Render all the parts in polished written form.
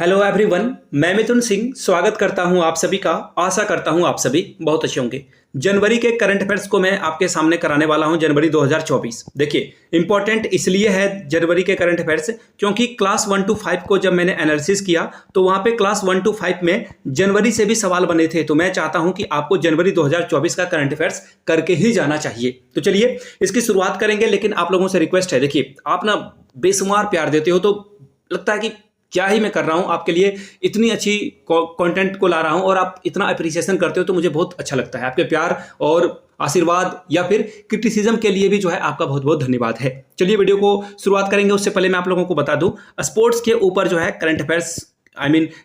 Hello everyone, मैं मिथुन सिंह स्वागत करता हूं आप सभी का। आशा करता हूं आप सभी बहुत अच्छे होंगे। जनवरी के करंट अफेयर्स को मैं आपके सामने कराने वाला हूं, जनवरी 2024। देखिए, इंपॉर्टेंट इसलिए है जनवरी के करंट अफेयर्स क्योंकि क्लास 1 to 5 को जब मैंने एनालिसिस किया तो वहां पे क्लास 1 to 5 में जनवरी से भी सवाल बने थे। तो मैं चाहता हूं कि आपको जनवरी 2024 का करंट अफेयर्स करके ही जाना चाहिए। तो चलिए इसकी शुरुआत करेंगे, लेकिन आप लोगों से रिक्वेस्ट है, देखिए आप ना बेशुमार प्यार देते हो तो लगता है कि क्या ही मैं कर रहा हूं आपके लिए, इतनी अच्छी कंटेंट को ला रहा हूं और आप इतना अप्रिसिएशन करते हो तो मुझे बहुत अच्छा लगता है। आपके प्यार और आशीर्वाद या फिर क्रिटिसिज्म के लिए भी जो है आपका बहुत बहुत धन्यवाद है। चलिए वीडियो को शुरुआत करेंगे। उससे पहले मैं आप लोगों को बता दूं, स्पोर्ट्स के ऊपर जो है करंट अफेयर्स,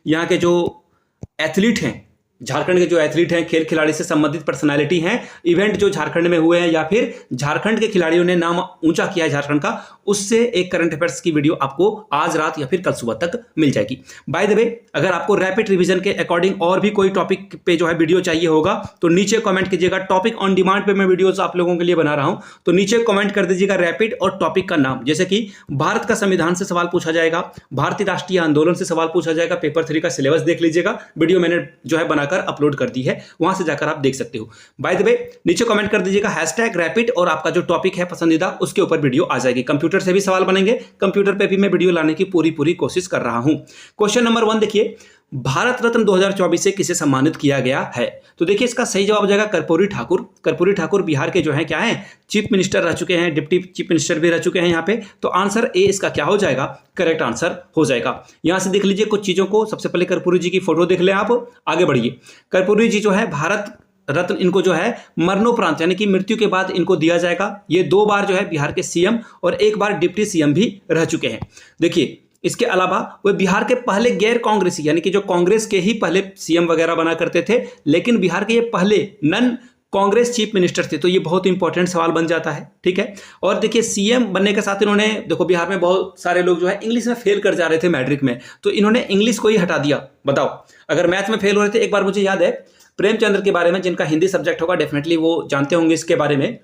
यहाँ के जो एथलीट हैं, झारखंड के जो एथलीट हैं, खेल खिलाड़ी से संबंधित पर्सनालिटी हैं, इवेंट जो झारखंड में हुए हैं या फिर झारखंड के खिलाड़ियों ने नाम ऊंचा किया है झारखंड का, उससे एक करंट अफेयर्स की वीडियो आपको आज रात या फिर कल सुबह तक मिल जाएगी। बाय द वे, अगर आपको रैपिड रिवीजन के अकॉर्डिंग और भी कोई टॉपिक पे जो है वीडियो चाहिए होगा तो नीचे कमेंट कीजिएगा। टॉपिक ऑन डिमांड पे मैं वीडियोस आप लोगों के लिए बना रहा हूं, तो नीचे कमेंट कर दीजिएगा रैपिड और टॉपिक का नाम। जैसे कि भारत का संविधान से सवाल पूछा जाएगा, भारतीय राष्ट्रीय आंदोलन से सवाल पूछा जाएगा, पेपर 3 का सिलेबस देख लीजिएगा। वीडियो मैंने जो है बनाकर अपलोड कर दी है, वहां से जाकर आप देख सकते हो। बाय द वे, नीचे कमेंट कर दीजिएगा #रैपिड और आपका जो टॉपिक है पसंदीदा, उसके ऊपर वीडियो आ जाएगी। कंप्यूटर से भी सवाल बनेंगे, कंप्यूटर पे भी मैं वीडियो लाने की पूरी कोशिश कर रहा हूं। क्वेश्चन नंबर 1 देखिए, भारत रत्न 2024 से किसे सम्मानित किया गया है? तो देखिए इसका सही जवाब हो जाएगा कर्पूरी ठाकुर। कर्पूरी ठाकुर बिहार के जो है क्या है, चीफ मिनिस्टर रह चुके हैं, डिप्टी चीफ मिनिस्टर भी रह चुके हैं यहाँ पे। तो आंसर ए इसका क्या हो जाएगा, करेक्ट आंसर हो जाएगा। यहां से देख लीजिए कुछ चीजों को। सबसे पहले कर्पूरी जी की फोटो देख लें आप, आगे बढ़िए। कर्पूरी जी जो है भारत रत्न इनको जो है मरणोपरांत यानी कि मृत्यु के बाद इनको दिया जाएगा। ये 2 बार जो है बिहार के सीएम और 1 बार डिप्टी सीएम भी रह चुके हैं। देखिए इसके अलावा वे बिहार के पहले गैर कांग्रेसी यानी कि जो कांग्रेस के ही पहले सीएम वगैरह बना करते थे, लेकिन बिहार के ये पहले नन कांग्रेस चीफ मिनिस्टर थे। तो ये बहुत इंपॉर्टेंट सवाल बन जाता है, ठीक है। और देखिए सीएम बनने के साथ इन्होंने, देखो बिहार में बहुत सारे लोग जो है इंग्लिश में फेल कर जा रहे थे मैट्रिक में, तो इन्होंने इंग्लिश को ही हटा दिया। बताओ, अगर मैथ में फेल हो रहे थे, एक बार मुझे याद है प्रेमचंद्र के बारे में, जिनका हिंदी सब्जेक्ट होगा डेफिनेटली वो जानते होंगे इसके बारे में।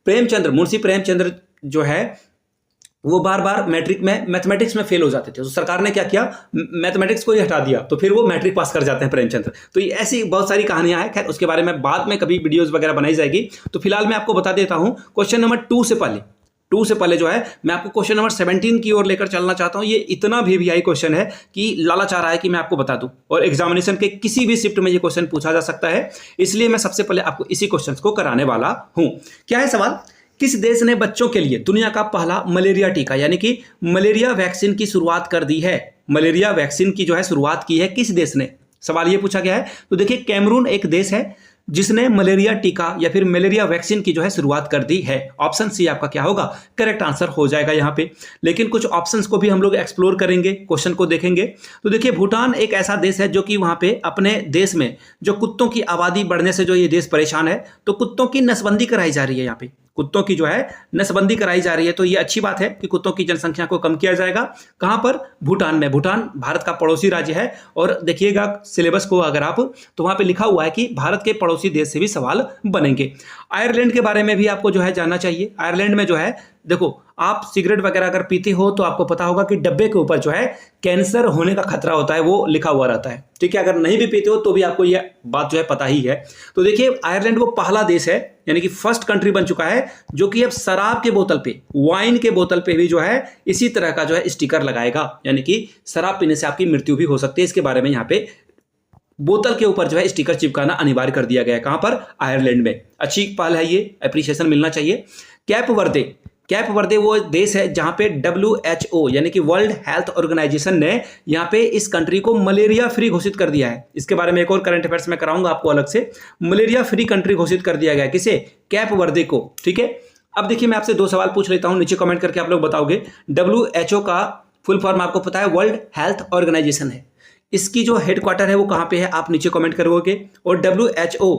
प्रेमचंद्र, मुंशी प्रेमचंद्र जो है वो बार बार मैट्रिक में मैथमेटिक्स में फेल हो जाते थे, तो सरकार ने क्या किया, मैथमेटिक्स को ही हटा दिया, तो फिर वो मैट्रिक पास कर जाते हैं प्रेमचंद्र। तो ये ऐसी बहुत सारी कहानियां हैं, खैर उसके बारे में बाद में कभी वीडियोस वगैरह बनाई जाएगी। तो फिलहाल मैं आपको बता देता हूं, क्वेश्चन नंबर 2 से पहले जो है मैं आपको क्वेश्चन नंबर 17 की ओर लेकर चलना चाहता हूं। ये इतना VVI क्वेश्चन है कि लालच आ रहा है कि मैं आपको बता दूं, और एग्जामिनेशन के किसी भी शिफ्ट में ये क्वेश्चन पूछा जा सकता है, इसलिए मैं सबसे पहले आपको इसी क्वेश्चन को कराने वाला हूं। क्या है सवाल, किस देश ने बच्चों के लिए दुनिया का पहला मलेरिया टीका यानी कि मलेरिया वैक्सीन की शुरुआत कर दी है? मलेरिया वैक्सीन की जो है शुरुआत की है किस देश ने, सवाल ये पूछा गया है। तो देखिए कैमरून एक देश है जिसने मलेरिया टीका या फिर मलेरिया वैक्सीन की जो है शुरुआत कर दी है। ऑप्शन सी आपका क्या होगा, करेक्ट आंसर हो जाएगा यहाँ पे। लेकिन कुछ ऑप्शंस को भी हम लोग एक्सप्लोर करेंगे, क्वेश्चन को देखेंगे। तो देखिए भूटान एक ऐसा देश है जो कि वहाँ पे अपने देश में जो कुत्तों की आबादी बढ़ने से जो ये देश परेशान है, तो कुत्तों की नसबंदी कराई जा रही है। यहाँ पे कुत्तों की जो है नसबंदी कराई जा रही है, तो ये अच्छी बात है कि कुत्तों की जनसंख्या को कम किया जाएगा। कहां पर, भूटान में। भूटान भारत का पड़ोसी राज्य है, और देखिएगा सिलेबस को अगर आप, तो वहां पे लिखा हुआ है कि भारत के पड़ोसी देश से भी सवाल बनेंगे। आयरलैंड के बारे में भी आपको जो है जानना चाहिए। आयरलैंड में जो है, देखो आप सिगरेट वगैरह अगर पीते हो तो आपको पता होगा कि डब्बे के ऊपर जो है कैंसर होने का खतरा होता है, वो लिखा हुआ रहता है, ठीक है। अगर नहीं भी पीते हो तो भी आपको यह बात जो है पता ही है। तो देखिए आयरलैंड वो पहला देश है, यानी कि फर्स्ट कंट्री बन चुका है जो कि अब शराब के बोतल पे, वाइन के बोतल पे भी जो है इसी तरह का जो है स्टिकर लगाएगा, यानी कि शराब पीने से आपकी मृत्यु भी हो सकती है। इसके बारे में यहाँ पे बोतल के ऊपर जो है स्टिकर चिपकाना अनिवार्य कर दिया गया है। कहां पर, आयरलैंड में। अच्छी पहल है, ये अप्रिसिएशन मिलना चाहिए। कैप वर्दे वो देश है जहां पे WHO यानी कि वर्ल्ड हेल्थ ऑर्गेनाइजेशन ने यहाँ पे इस कंट्री को मलेरिया फ्री घोषित कर दिया है। इसके बारे में एक और करंट अफेयर्स में कराऊंगा आपको अलग से। मलेरिया फ्री कंट्री घोषित कर दिया गया, किसे, कैप वर्दे को, ठीक है। अब देखिए मैं आपसे 2 सवाल पूछ लेता हूं, नीचे कमेंट करके आप लोग बताओगे। WHO का फुल फॉर्म आपको पता है, वर्ल्ड हेल्थ ऑर्गेनाइजेशन है। इसकी जो हेडक्वार्टर है वो कहां पे है, आप नीचे कमेंट करोगे। और WHO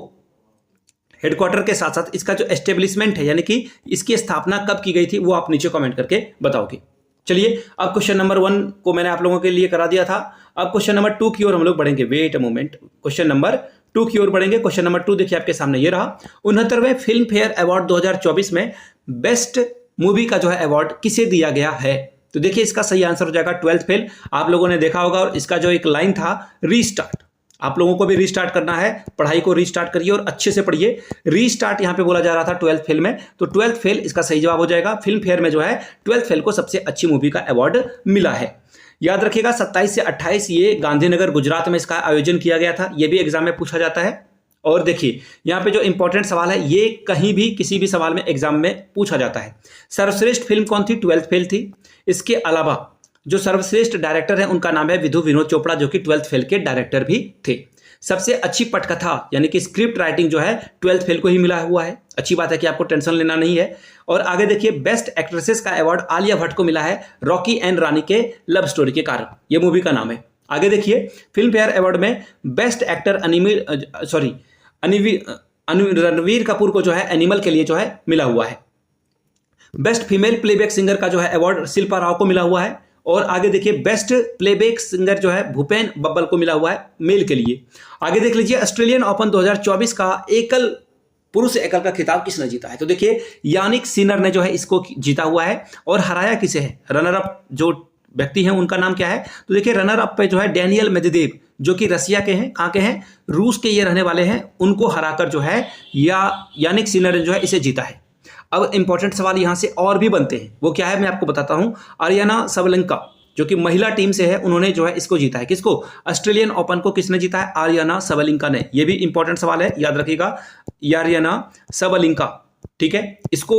हेडक्वार्टर के साथ साथ इसका जो एस्टेब्लिशमेंट है यानी कि इसकी स्थापना कब की गई थी, वो आप नीचे कमेंट करके बताओगे। चलिए अब क्वेश्चन नंबर 1 को मैंने आप लोगों के लिए करा दिया था। अब क्वेश्चन नंबर 2 की ओर हम लोग बढ़ेंगे। Wait a moment, question number 2 की ओर बढ़ेंगे। क्वेश्चन नंबर 2 देखिए आपके सामने ये रहा। 69वें फिल्म फेयर अवार्ड 2024 में बेस्ट मूवी का जो है अवार्ड किसे दिया गया है? तो देखिए इसका सही आंसर हो जाएगा 12th फेल। आप लोगों ने देखा होगा, और इसका जो एक लाइन था रीस्टार्ट, आप लोगों को भी रीस्टार्ट करना है, पढ़ाई को रीस्टार्ट करिए और अच्छे से पढ़िए। रीस्टार्ट यहां पे बोला जा रहा था 12th फेल में, तो 12th फेल इसका सही जवाब हो जाएगा। फिल्म फेयर में जो है 12th फेल को सबसे अच्छी मूवी का अवार्ड मिला है। याद रखिएगा 27 से 28 ये गांधीनगर गुजरात में इसका आयोजन किया गया था। ये भी एग्जाम में पूछा जाता है। और देखिए यहाँ पे जो इंपॉर्टेंट सवाल है, ये कहीं भी किसी भी सवाल में एग्जाम में पूछा जाता है। सर्वश्रेष्ठ फिल्म कौन थी? 12th फेल थी। इसके अलावा जो सर्वश्रेष्ठ डायरेक्टर है उनका नाम है विधु विनोद चोपड़ा, जो कि 12th फेल के डायरेक्टर भी थे। सबसे अच्छी पटकथा यानी कि स्क्रिप्ट राइटिंग जो है 12th फेल को ही मिला हुआ है। अच्छी बात है कि आपको टेंशन लेना नहीं है। और आगे देखिए बेस्ट एक्ट्रेसेस का अवार्ड आलिया भट्ट को मिला है रॉकी एंड रानी के लव स्टोरी के कारण, ये मूवी का नाम है। आगे देखिए फिल्म फेयर अवार्ड में बेस्ट एक्टर रणवीर कपूर को जो है एनिमल के लिए जो है मिला हुआ है। बेस्ट फीमेल प्लेबैक सिंगर का जो है अवार्ड शिल्पा राव को मिला हुआ है। और आगे देखिए बेस्ट प्लेबैक सिंगर जो है भूपेन बब्बल को मिला हुआ है मेल के लिए। आगे देख लीजिए ऑस्ट्रेलियन ओपन 2024 का पुरुष एकल का खिताब किसने जीता है? तो देखिए यानिक सिनर ने जो है इसको जीता हुआ है। और हराया किसे है? रनर अप जो व्यक्ति हैं उनका नाम क्या है? तो देखिए रनर अप पे जो है डैनियल मेदवेदेव, जो कि रसिया के हैं। कहाँ के हैं? रूस के ये रहने वाले हैं। उनको हराकर जो है यानिक सिनर ने जो है इसे जीता है। अब इंपॉर्टेंट सवाल यहां से और भी बनते हैं, वो क्या है मैं आपको बताता हूं। आर्याना सबलेंका जो कि महिला टीम से है, उन्होंने जो है इसको जीता है। किसको? ऑस्ट्रेलियन ओपन को किसने जीता है? आर्याना सबलेंका ने। ये भी इंपॉर्टेंट सवाल है, याद रखिएगा, आर्याना सबलेंका। ठीक है, इसको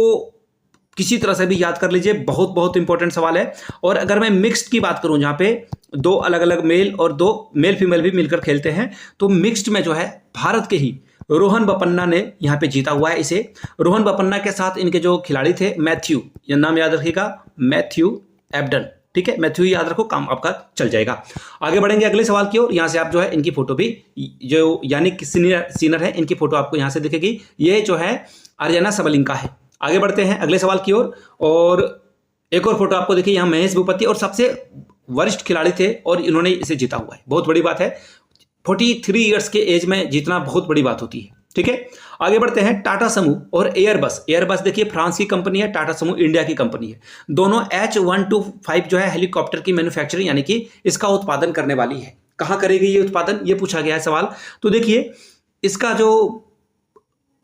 किसी तरह से भी याद कर लीजिए, बहुत बहुत इंपॉर्टेंट सवाल है। और अगर मैं मिक्स्ड की बात करूं, जहां पे दो अलग अलग मेल और दो मेल फीमेल भी मिलकर खेलते हैं, तो मिक्स्ड में जो है भारत के ही रोहन बोपन्ना ने यहाँ पे जीता हुआ है इसे। रोहन बोपन्ना के साथ इनके जो खिलाड़ी थे मैथ्यू, ये नाम याद रखिएगा, मैथ्यू एबडन। ठीक है, मैथ्यू याद रखो, काम आपका चल जाएगा। आगे बढ़ेंगे अगले सवाल की ओर। यहाँ से आप जो है इनकी फोटो भी, जो यानिक सिनर है, इनकी फोटो आपको यहाँ से दिखेगी। ये जो है आर्याना सबलेंका है। आगे बढ़ते हैं अगले सवाल की ओर। और एक और फोटो आपको देखिए, यहाँ महेश भूपति और सबसे वरिष्ठ खिलाड़ी थे और इन्होंने इसे जीता हुआ है। बहुत बड़ी बात है, 43 ईयर्स के एज में जीतना बहुत बड़ी बात होती है। ठीक है, आगे बढ़ते हैं। टाटा समूह और एयरबस देखिए फ्रांस की कंपनी है, टाटा समूह इंडिया की कंपनी है। दोनों H125 जो है हेलीकॉप्टर की मैन्युफैक्चरिंग यानी कि इसका उत्पादन करने वाली है। कहां करेगी ये उत्पादन? ये पूछा गया है सवाल। तो देखिए इसका जो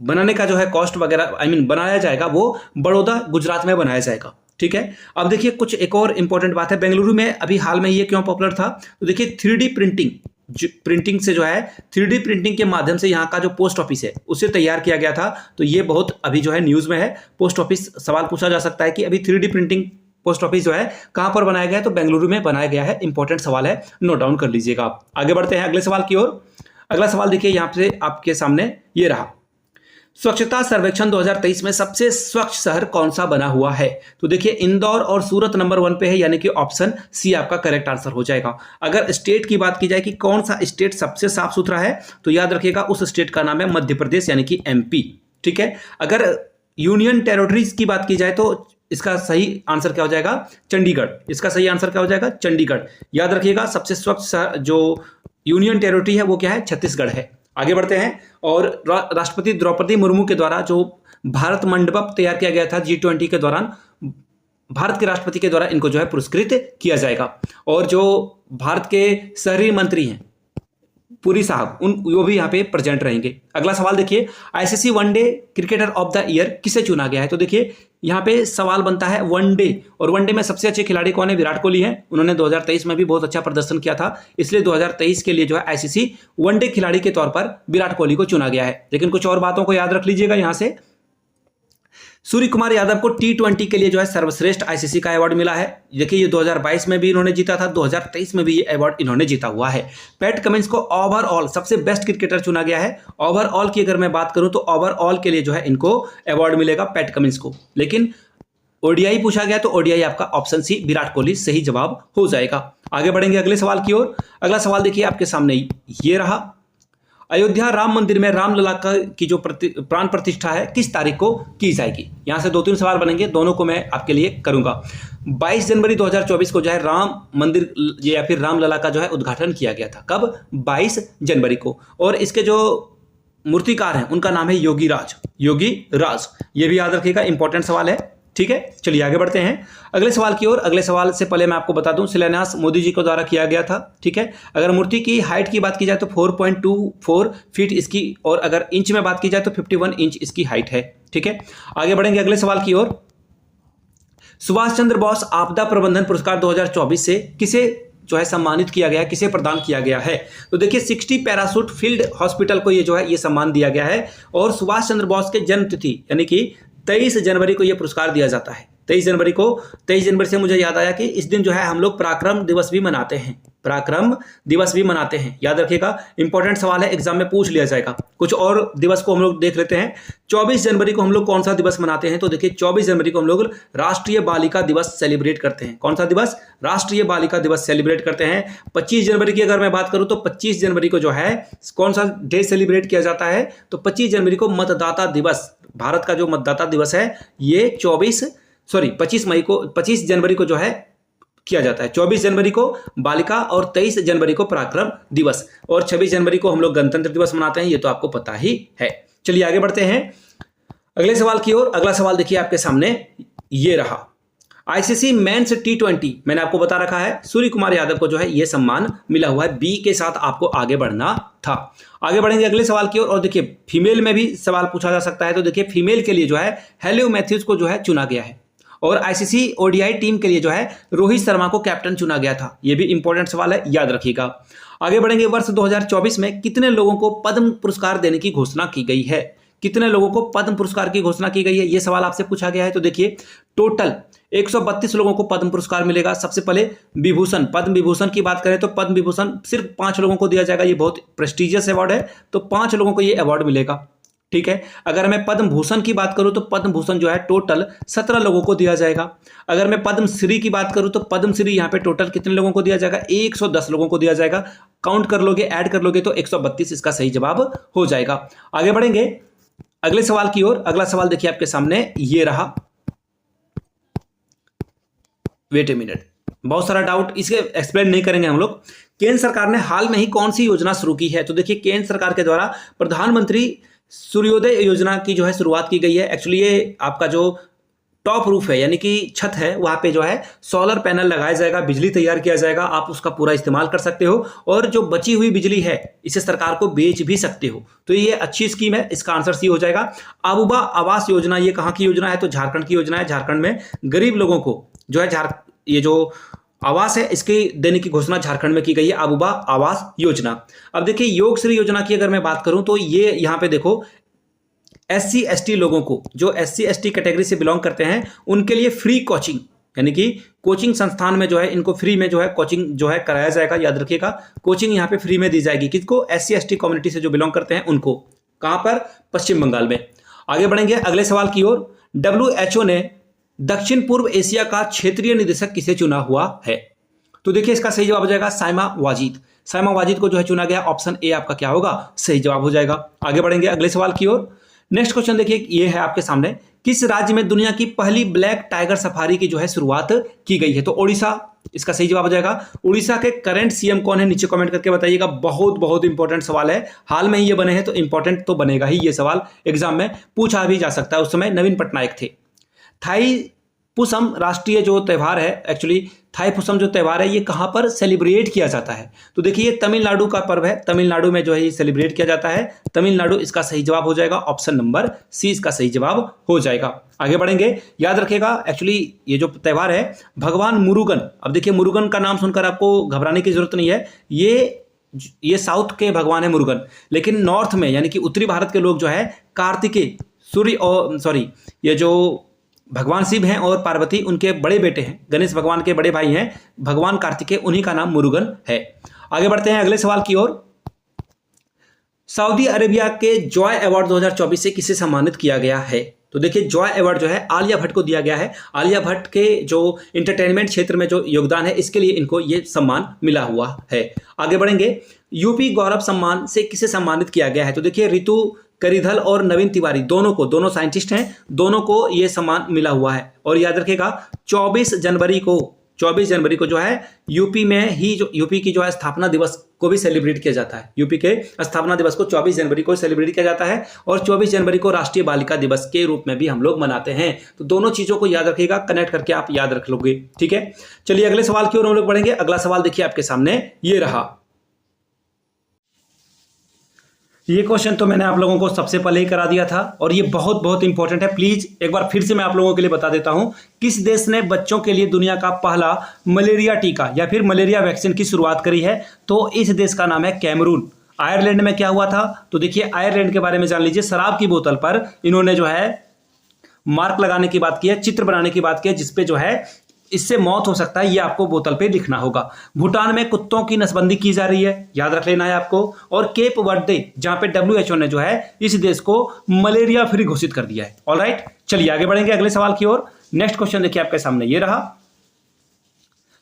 बनाने का जो है कॉस्ट वगैरह बनाया जाएगा, वो बड़ौदा गुजरात में बनाया जाएगा। ठीक है, अब देखिए कुछ एक और इंपॉर्टेंट बात है। बेंगलुरु में अभी हाल में ये क्यों पॉपुलर था? तो देखिए 3D प्रिंटिंग से जो है 3D प्रिंटिंग के माध्यम से यहाँ का जो पोस्ट ऑफिस है उसे तैयार किया गया था। तो ये बहुत अभी जो है न्यूज में है। पोस्ट ऑफिस सवाल पूछा जा सकता है कि अभी 3D प्रिंटिंग पोस्ट ऑफिस जो है कहां पर बनाया गया है? तो बेंगलुरु में बनाया गया है। इंपॉर्टेंट सवाल है, नोट डाउन कर लीजिएगा आप। आगे बढ़ते हैं अगले सवाल की ओर। अगला सवाल देखिए यहाँ से आपके सामने ये रहा। स्वच्छता सर्वेक्षण 2023 में सबसे स्वच्छ शहर कौन सा बना हुआ है? तो देखिए इंदौर और सूरत नंबर 1 पे है, यानी कि ऑप्शन सी आपका करेक्ट आंसर हो जाएगा। अगर स्टेट की बात की जाए कि कौन सा स्टेट सबसे साफ सुथरा है, तो याद रखिएगा उस स्टेट का नाम है मध्य प्रदेश यानी कि MP। ठीक है, अगर यूनियन टेरिटरीज की बात की जाए तो इसका सही आंसर क्या हो जाएगा? चंडीगढ़। इसका सही आंसर क्या हो जाएगा? चंडीगढ़। याद रखिएगा सबसे स्वच्छ जो यूनियन टेरिटरी है वो क्या है? छत्तीसगढ़ है। आगे बढ़ते हैं। और राष्ट्रपति द्रौपदी मुर्मू के द्वारा जो भारत मंडपम तैयार किया गया था G20 के दौरान, भारत के राष्ट्रपति के द्वारा इनको जो है पुरस्कृत किया जाएगा। और जो भारत के शहरी मंत्री हैं पुरी साहब, वो भी यहाँ पे प्रेजेंट रहेंगे। अगला सवाल देखिए, ICC one day cricketer of the year किसे चुना गया है? तो देखिए यहाँ पे सवाल बनता है वनडे, और वनडे में सबसे अच्छे खिलाड़ी कौन है? विराट कोहली हैं। उन्होंने 2023 में भी बहुत अच्छा प्रदर्शन किया था, इसलिए 2023 के लिए जो है ICC वनडे खिलाड़ी के तौर पर विराट कोहली को चुना गया है। लेकिन कुछ और बातों को याद रख लीजिएगा। यहाँ से सूर्य कुमार यादव को T20 के लिए जो है सर्वश्रेष्ठ ICC का अवार्ड मिला है। देखिए ये 2022 में भी इन्होंने जीता था, 2023 में भी ये अवार्ड इन्होंने जीता हुआ है। पैट कमिंस को ओवरऑल सबसे बेस्ट क्रिकेटर चुना गया है। ओवरऑल की अगर मैं बात करूं तो ओवरऑल के लिए जो है इनको अवार्ड मिलेगा पैट कमिंस को। लेकिन ODI पूछा गया तो ODI आपका ऑप्शन सी विराट कोहली सही जवाब हो जाएगा। आगे बढ़ेंगे अगले सवाल की ओर। अगला सवाल देखिए आपके सामने ये रहा। अयोध्या राम मंदिर में रामलला की जो प्राण प्रतिष्ठा है किस तारीख को की जाएगी? यहां से 2-3 सवाल बनेंगे, दोनों को मैं आपके लिए करूंगा। 22 जनवरी 2024 को जो है राम मंदिर या फिर रामलला का जो है उद्घाटन किया गया था। कब? 22 जनवरी को। और इसके जो मूर्तिकार हैं उनका नाम है योगी राज। ये भी याद रखिएगा, इंपॉर्टेंट सवाल है। ठीक है, चलिए आगे बढ़ते हैं अगले सवाल की ओर। अगले सवाल से पहले मैं आपको बता दूं, शिलान्यास मोदी जी के द्वारा किया गया था। ठीक है, अगर मूर्ति की हाइट की बात की जाए तो 4.24 फीट इसकी, और अगर इंच में बात की जाए तो 51 इंच इसकी हाइट है। ठीक है, आगे बढ़ेंगे अगले सवाल की ओर। सुभाष चंद्र बोस आपदा प्रबंधन पुरस्कार 2024 से किसे जो है सम्मानित किया गया है, किसे प्रदान किया गया है? तो देखिए 60 पैराशूट फील्ड हॉस्पिटल को ये जो है ये सम्मान दिया गया है, और सुभाष चंद्र बोस के जन्म तिथि यानी कि 23 जनवरी को यह पुरस्कार दिया जाता है। 23 जनवरी से मुझे याद आया कि इस दिन जो है हम लोग पराक्रम दिवस भी मनाते हैं, पराक्रम दिवस भी मनाते हैं, याद रखिएगा, इंपॉर्टेंट सवाल है, एग्जाम में पूछ लिया जाएगा। कुछ और दिवस को हम लोग देख लेते हैं। 24 जनवरी को हम लोग कौन सा दिवस मनाते हैं? तो देखिए 24 जनवरी को हम लोग राष्ट्रीय बालिका दिवस सेलिब्रेट करते हैं। कौन सा दिवस? राष्ट्रीय बालिका दिवस सेलिब्रेट करते हैं। 25 जनवरी की अगर मैं बात करूं तो 25 जनवरी को जो है कौन सा डे सेलिब्रेट किया जाता है? तो 25 जनवरी को मतदाता दिवस, भारत का जो मतदाता दिवस है ये 25 जनवरी को जो है किया जाता है। 24 जनवरी को बालिका और 23 जनवरी को पराक्रम दिवस, और 26 जनवरी को हम लोग गणतंत्र दिवस मनाते हैं, ये तो आपको पता ही है। चलिए आगे बढ़ते हैं अगले सवाल की ओर। अगला सवाल देखिए आपके सामने ये रहा। आईसीसी मेंस T20 मैंने आपको बता रखा है सूर्य कुमार यादव को जो है ये सम्मान मिला हुआ है। बी के साथ आपको आगे बढ़ना था। आगे बढ़ेंगे अगले सवाल की ओर, और देखिए फीमेल में भी सवाल पूछा जा सकता है। तो देखिए फीमेल के लिए जो है हेलो मैथ्यूज को जो है चुना गया है, और आईसीसी ओडीआई टीम के लिए जो है रोहित शर्मा को कैप्टन चुना गया था। यह भी इंपॉर्टेंट सवाल है, याद रखिएगा। आगे बढ़ेंगे, वर्ष 2024 में कितने लोगों को पद्म पुरस्कार देने की घोषणा की गई है? कितने लोगों को पद्म पुरस्कार की घोषणा की गई है, यह सवाल आपसे पूछा गया है। तो देखिए टोटल 132 लोगों को पद्म पुरस्कार मिलेगा। सबसे पहले विभूषण, पद्म विभूषण की बात करें तो पद्म विभूषण सिर्फ 5 लोगों को दिया जाएगा। ये बहुत प्रेस्टिजियस अवार्ड है, तो 5 लोगों को ये अवार्ड मिलेगा। ठीक है, अगर मैं पद्म भूषण की बात करूं तो पद्म भूषण जो है टोटल 17 लोगों को दिया जाएगा। अगर मैं पद्म श्री की बात करूं तो पद्म श्री यहां पे टोटल कितने लोगों को दिया जाएगा? 110 लोगों को दिया जाएगा। काउंट कर लोगे, ऐड कर लोगे तो 132 इसका सही जवाब हो जाएगा। आगे बढ़ेंगे अगले सवाल की ओर। अगला सवाल देखिए आपके सामने ये रहा। वेट ए मिनट, बहुत सारा डाउट, इसके एक्सप्लेन नहीं करेंगे हम लोग। केंद्र सरकार ने हाल में ही कौन सी योजना शुरू की है? तो देखिए केंद्र सरकार के द्वारा प्रधानमंत्री सूर्योदय योजना की जो है शुरुआत की गई है। एक्चुअली ये आपका जो टॉप रूफ है यानी कि छत है, वहां पे जो है सोलर पैनल लगाया जाएगा, बिजली तैयार किया जाएगा, आप उसका पूरा इस्तेमाल कर सकते हो, और जो बची हुई बिजली है इसे सरकार को बेच भी सकते हो। तो ये अच्छी स्कीम है, इसका आंसर सी हो जाएगा। आबूबा आवास योजना, ये कहाँ की योजना है? तो झारखंड की योजना है। झारखंड में गरीब लोगों को जो है ये जो आवास है इसकी देने की घोषणा झारखंड में की गई है, आबूबा आवास योजना। अब देखिए योग श्री योजना की अगर मैं बात करूं तो ये यहां पे देखो SC ST लोगों को, जो SC ST कैटेगरी से बिलोंग करते हैं, उनके लिए फ्री कोचिंग यानी कि कोचिंग संस्थान में जो है इनको फ्री में जो है कोचिंग जो है कराया जाएगा। याद रखिएगा, कोचिंग यहाँ पे फ्री में दी जाएगी। किसको? SC ST कम्युनिटी से जो बिलोंग करते हैं उनको। कहां पर? पश्चिम बंगाल में। आगे बढ़ेंगे अगले सवाल की ओर। WHO ने दक्षिण पूर्व एशिया का क्षेत्रीय निदेशक किसे चुना हुआ है? तो देखिए इसका सही जवाब हो जाएगा साइमा वाजिद। साइमा वाजिद को जो है चुना गया। ऑप्शन ए आपका क्या होगा? सही जवाब हो जाएगा। आगे बढ़ेंगे अगले सवाल की ओर। नेक्स्ट क्वेश्चन देखिए ये है आपके सामने। किस राज्य में दुनिया की पहली ब्लैक टाइगर सफारी की जो है शुरुआत की गई है? तो ओडिशा इसका सही जवाब हो जाएगा। उड़ीसा के करंट CM कौन है? नीचे कमेंट करके बताइएगा। बहुत इंपॉर्टेंट सवाल है, हाल में ही ये बने हैं तो इंपॉर्टेंट तो बनेगा ही। ये सवाल एग्जाम में पूछा भी जा सकता है। उस समय नवीन पटनायक थे। थाईपुसम राष्ट्रीय जो त्यौहार है, एक्चुअली थाईपुसम जो त्यौहार है ये कहां पर सेलिब्रेट किया जाता है? तो देखिए ये तमिलनाडु का पर्व है। तमिलनाडु में जो है ये सेलिब्रेट किया जाता है। तमिलनाडु इसका सही जवाब हो जाएगा। ऑप्शन नंबर सी इसका सही जवाब हो जाएगा। आगे बढ़ेंगे, याद रखिएगा एक्चुअली ये जो त्यौहार है भगवान मुरुगन। अब देखिए मुरुगन का नाम सुनकर आपको घबराने की जरूरत नहीं है। ये साउथ के भगवान है मुरुगन, लेकिन नॉर्थ में यानी कि उत्तरी भारत के लोग जो है कार्तिकेय सूर्य और ये जो भगवान शिव हैं और पार्वती उनके बड़े बेटे हैं, गणेश भगवान के बड़े भाई हैं भगवान कार्तिकेय, उन्हीं का नाम मुरुगन है। आगे बढ़ते हैं अगले सवाल की ओर। सऊदी अरेबिया के जॉय अवार्ड 2024 से किसे सम्मानित किया गया है? तो देखिए जॉय अवार्ड जो है आलिया भट्ट को दिया गया है। आलिया भट्ट के जो एंटरटेनमेंट क्षेत्र में जो योगदान है इसके लिए इनको ये सम्मान मिला हुआ है। आगे बढ़ेंगे, यूपी गौरव सम्मान से किसे सम्मानित किया गया है? तो देखिए रितु करिधल और नवीन तिवारी दोनों साइंटिस्ट हैं, दोनों को ये सम्मान मिला हुआ है। और याद रखिएगा 24 24 जनवरी को जो है यूपी में ही जो यूपी की जो है स्थापना दिवस को भी सेलिब्रेट किया जाता है। यूपी के स्थापना दिवस को 24 जनवरी को सेलिब्रेट किया जाता है और 24 जनवरी को राष्ट्रीय बालिका दिवस के रूप में भी हम लोग मनाते हैं। तो दोनों चीजों को याद रखिएगा, कनेक्ट करके आप याद रख लोगे। ठीक है, चलिए अगले सवाल की ओर हम लोग बढ़ेंगे। अगला सवाल देखिए आपके सामने ये रहा। ये क्वेश्चन तो मैंने आप लोगों को सबसे पहले ही करा दिया था और ये बहुत बहुत इंपॉर्टेंट है। प्लीज एक बार फिर से मैं आप लोगों के लिए बता देता हूं, किस देश ने बच्चों के लिए दुनिया का पहला मलेरिया टीका या फिर मलेरिया वैक्सीन की शुरुआत करी है? तो इस देश का नाम है कैमरून। आयरलैंड में क्या हुआ था? तो देखिए आयरलैंड के बारे में जान लीजिए। शराब की बोतल पर इन्होंने जो है मार्क लगाने की बात की है, चित्र बनाने की बात की है, जिसपे जो है इससे मौत हो सकता है, ये आपको बोतल पे लिखना होगा। भूटान में कुत्तों की नसबंदी की जा रही है, याद रख लेना है आपको। और केप वर्दे, जहां पे WHO ने जो है इस देश को मलेरिया फ्री घोषित कर दिया है। ऑलराइट, चलिए आगे बढ़ेंगे अगले सवाल की ओर। नेक्स्ट क्वेश्चन देखिए आपके सामने ये रहा।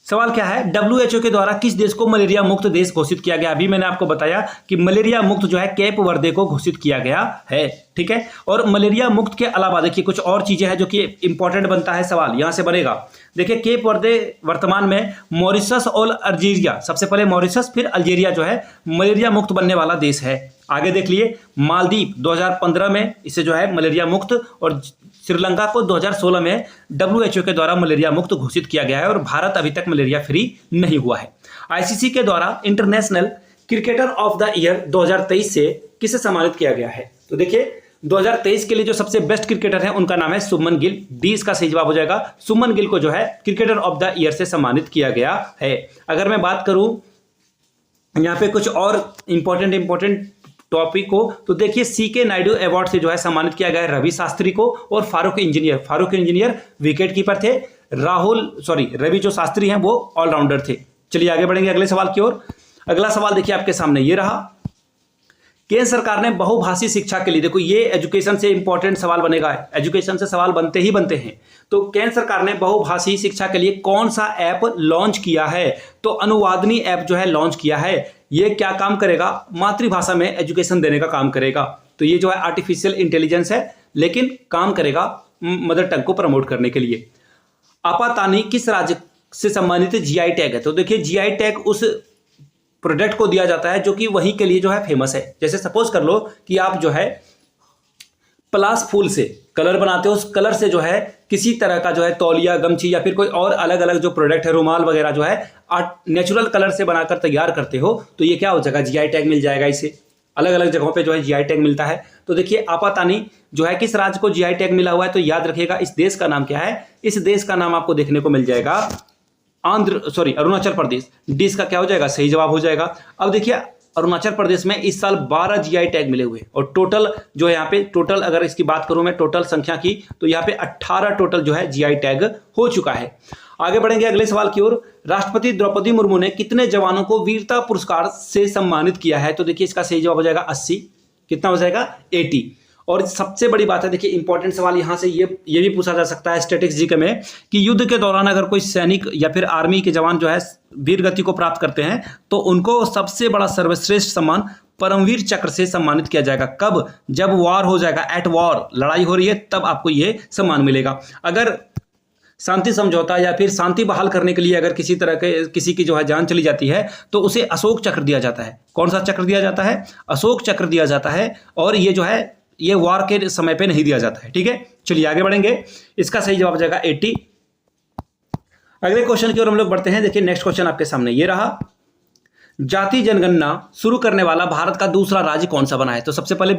सवाल क्या है? WHO के द्वारा किस देश को मलेरिया मुक्त देश घोषित किया गया? अभी मैंने आपको बताया कि मलेरिया मुक्त जो है केप वर्दे को घोषित किया गया है। ठीक है, और मलेरिया मुक्त के अलावा देखिए कुछ और चीजें हैं जो कि इंपॉर्टेंट बनता है, सवाल यहां से बनेगा। देखिए केप वर्दे वर्तमान में मॉरिशस और अल्जीरिया, सबसे पहले मॉरिशस फिर अल्जीरिया जो है मलेरिया मुक्त बनने वाला देश है। आगे देख लिए मालदीव 2015 में इसे जो है मलेरिया मुक्त, और श्रीलंका को 2016 में WHO के द्वारा मलेरिया मुक्त घोषित किया गया है और भारत अभी तक मलेरिया फ्री नहीं हुआ है। ICC के द्वारा international cricketer of the year 2023 से किसे सम्मानित किया गया है? तो देखिए 2023 के लिए जो सबसे बेस्ट क्रिकेटर है उनका नाम है शुभमन गिल। डी इसका सही जवाब हो जाएगा। शुभमन गिल को जो है क्रिकेटर ऑफ द ईयर से सम्मानित किया गया है। अगर मैं बात करूं यहाँ पे कुछ और इंपॉर्टेंट टॉपिक को, तो देखिए CK नायडू अवार्ड से जो है सम्मानित किया गया है रवि शास्त्री को और फारूक इंजीनियर विकेट कीपर थे। रवि जो शास्त्री हैं वो ऑलराउंडर थे। चलिए आगे बढ़ेंगे अगले सवाल की ओर। अगला सवाल देखिए आपके सामने ये रहा। केंद्र सरकार ने बहुभाषी शिक्षा के लिए, देखो ये एजुकेशन से इंपॉर्टेंट सवाल बनेगा, एजुकेशन से सवाल बनते ही बनते हैं। तो केंद्र सरकार ने बहुभाषी शिक्षा के लिए कौन सा ऐप लॉन्च किया है? तो अनुवादनी ऐप जो है लॉन्च किया है। ये क्या काम करेगा? मातृभाषा में एजुकेशन देने का काम करेगा। तो ये जो है आर्टिफिशियल इंटेलिजेंस है, लेकिन काम करेगा मदर टंग को प्रमोट करने के लिए। आपातानी किस राज्य से संबंधित GI टैग है? तो देखिए GI टैग उस प्रोडक्ट को दिया जाता है जो कि वहीं के लिए जो है फेमस है। जैसे सपोज कर लो कि आप जो है पलाश फूल से कलर बनाते हो, उस कलर से जो है किसी तरह का जो है तौलिया, गमछी या फिर कोई और अलग अलग जो प्रोडक्ट है, रुमाल वगैरह जो है नेचुरल कलर से बनाकर तैयार करते हो, तो ये क्या हो जाएगा? GI टैग मिल जाएगा। इसे अलग अलग जगहों पे जो है GI टैग मिलता है। तो देखिए आपातानी जो है किस राज्य को GI टैग मिला हुआ है? तो याद रखिएगा इस देश का नाम क्या है? इस देश का नाम आपको देखने को मिल जाएगा अरुणाचल प्रदेश। डी इसका क्या हो जाएगा? सही जवाब हो जाएगा। अब देखिए अरुणाचल प्रदेश में इस साल 12 GI टैग मिले हुए और टोटल जो है यहाँ पे टोटल अगर इसकी बात करूं मैं टोटल संख्या की, तो यहाँ पे 18 टोटल जो है GI टैग हो चुका है। आगे बढ़ेंगे अगले सवाल की ओर। राष्ट्रपति द्रौपदी मुर्मू ने कितने जवानों को वीरता पुरस्कार से सम्मानित किया है? तो देखिए इसका सही जवाब हो जाएगा 80। कितना हो जाएगा? 80। और सबसे बड़ी बात है, देखिए इंपॉर्टेंट सवाल यहां से ये भी पूछा जा सकता है स्टैटिक्स जी के में कि युद्ध के दौरान अगर कोई सैनिक या फिर आर्मी के जवान जो है वीर गति को प्राप्त करते हैं तो उनको सबसे बड़ा सर्वश्रेष्ठ सम्मान परमवीर चक्र से सम्मानित किया जाएगा। कब? जब वॉर हो जाएगा, एट वॉर, लड़ाई हो रही है, तब आपको ये सम्मान मिलेगा। अगर शांति समझौता या फिर शांति बहाल करने के लिए अगर किसी की जो है जान चली जाती है तो उसे अशोक चक्र दिया जाता है। कौन सा चक्र दिया जाता है? अशोक चक्र दिया जाता है। और ये जो है ये वॉर के समय पे नहीं दिया जाता है। ठीक है, चलिए आगे बढ़ेंगे। इसका सही जवाब हो जाएगा 80। अगले क्वेश्चन की ओर हम लोग बढ़ते हैं। देखिए नेक्स्ट क्वेश्चन आपके सामने ये रहा। जाति जनगणना शुरू करने वाला भारत का दूसरा राज्य कौन सा बना है? तो सबसे पहले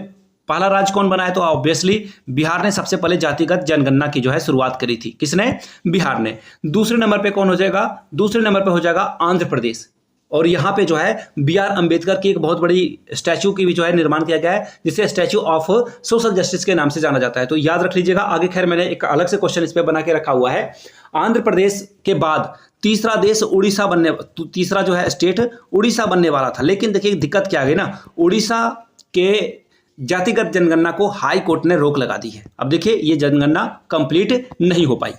पहला राज्य कौन बना है? तो ऑब्वियसली बिहार ने सबसे पहले जातिगत जनगणना की जो है शुरुआत करी थी। किसने? बिहार ने। दूसरे नंबर पे कौन हो जाएगा? दूसरे नंबर पे हो जाएगा आंध्र प्रदेश। और यहाँ पे जो है BR अम्बेडकर की एक बहुत बड़ी स्टैचू की भी जो है निर्माण किया गया है, जिसे स्टैचू ऑफ सोशल जस्टिस के नाम से जाना जाता है। तो याद रख लीजिएगा। आगे खैर मैंने एक अलग से क्वेश्चन इस पे बना के रखा हुआ है। आंध्र प्रदेश के बाद तीसरा जो है स्टेट उड़ीसा बनने वाला था, लेकिन देखिए दिक्कत क्या आ गई ना, उड़ीसा के जातिगत जनगणना को हाई कोर्ट ने रोक लगा दी है। अब देखिए ये जनगणना कंप्लीट नहीं हो पाई।